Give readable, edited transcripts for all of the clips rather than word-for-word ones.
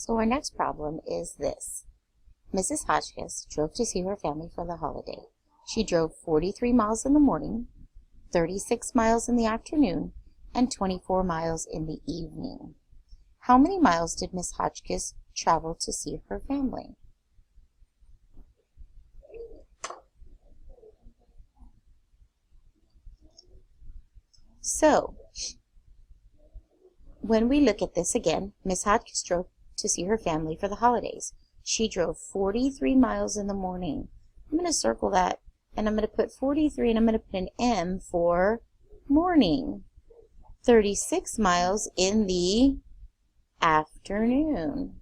So our next problem is this. Mrs. Hotchkiss drove to see her family for the holiday. She drove 43 miles in the morning, 36 miles in the afternoon, and 24 miles in the evening. How many miles did Miss Hotchkiss travel to see her family? So, when we look at this again, Miss Hotchkiss drove to see her family for the holidays. She drove 43 miles in the morning. I'm going to circle that, and I'm going to put 43, and I'm going to put an M for morning. 36 miles in the afternoon.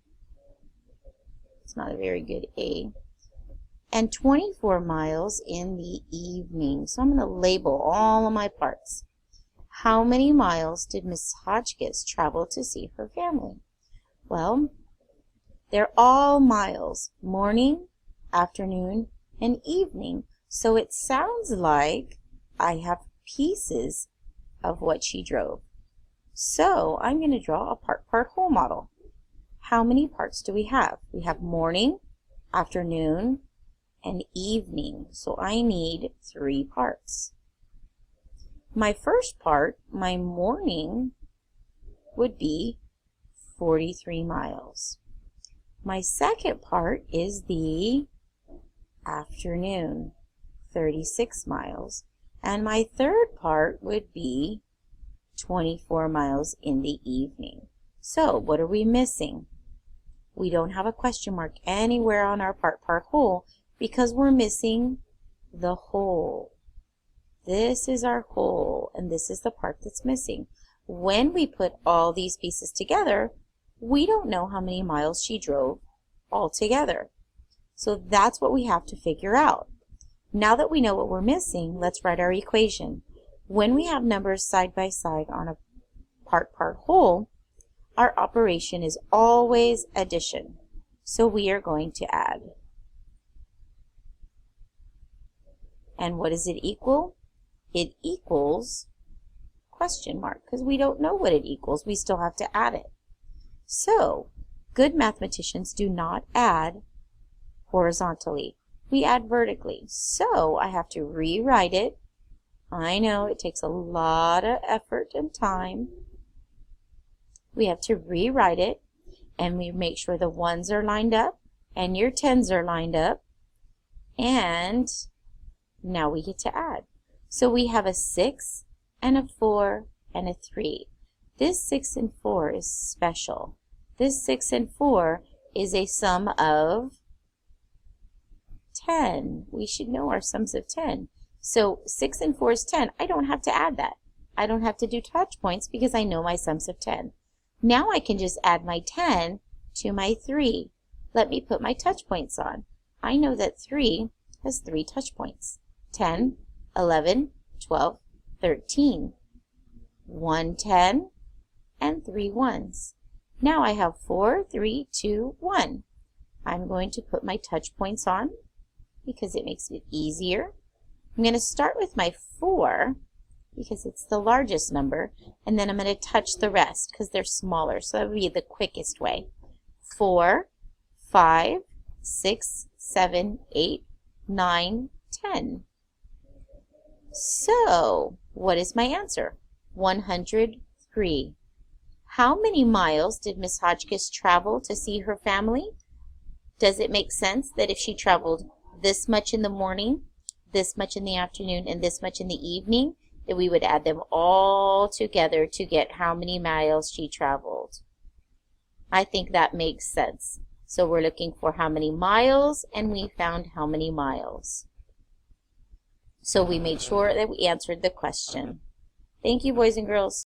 It's not a very good A. And 24 miles in the evening. So I'm going to label all of my parts. How many miles did Miss Hotchkiss travel to see her family? Well, they're all miles, morning, afternoon, and evening. So it sounds like I have pieces of what she drove. So I'm going to draw a part whole model. How many parts do we have? We have morning, afternoon, and evening. So I need 3 parts. My first part, my morning, would be 43 miles. My second part is the afternoon, 36 miles. And my third part would be 24 miles in the evening. So what are we missing? We don't have a question mark anywhere on our part whole because we're missing the whole. This is our whole, and this is the part that's missing. When we put all these pieces together, we don't know how many miles she drove altogether. So that's what we have to figure out. Now that we know what we're missing, let's write our equation. When we have numbers side by side on a part whole, our operation is always addition. So we are going to add. And what does it equal? It equals question mark, because we don't know what it equals. We still have to add it. So, good mathematicians do not add horizontally. We add vertically. So, I have to rewrite it. I know it takes a lot of effort and time. We have to rewrite it, and we make sure the 1s are lined up and your 10s are lined up. And now we get to add. So we have a 6 and a 4 and a 3. This 6 and 4 is special. This 6 and 4 is a sum of 10. We should know our sums of 10. So 6 and 4 is 10. I don't have to add that. I don't have to do touch points because I know my sums of 10. Now I can just add my 10 to my 3. Let me put my touch points on. I know that 3 has 3 touch points. 10, 11, 12, 13. 1 10 and 3 1s. Now I have 4, 3, 2, 1. I'm going to put my touch points on because it makes it easier. I'm going to start with my 4 because it's the largest number, and then I'm going to touch the rest because they're smaller, so that would be the quickest way. 4, 5, 6, 7, 8, 9, 10. So, what is my answer? 103. How many miles did Miss Hotchkiss travel to see her family? Does it make sense that if she traveled this much in the morning, this much in the afternoon, and this much in the evening, that we would add them all together to get how many miles she traveled? I think that makes sense. So we're looking for how many miles, and we found how many miles. So we made sure that we answered the question. Thank you, boys and girls.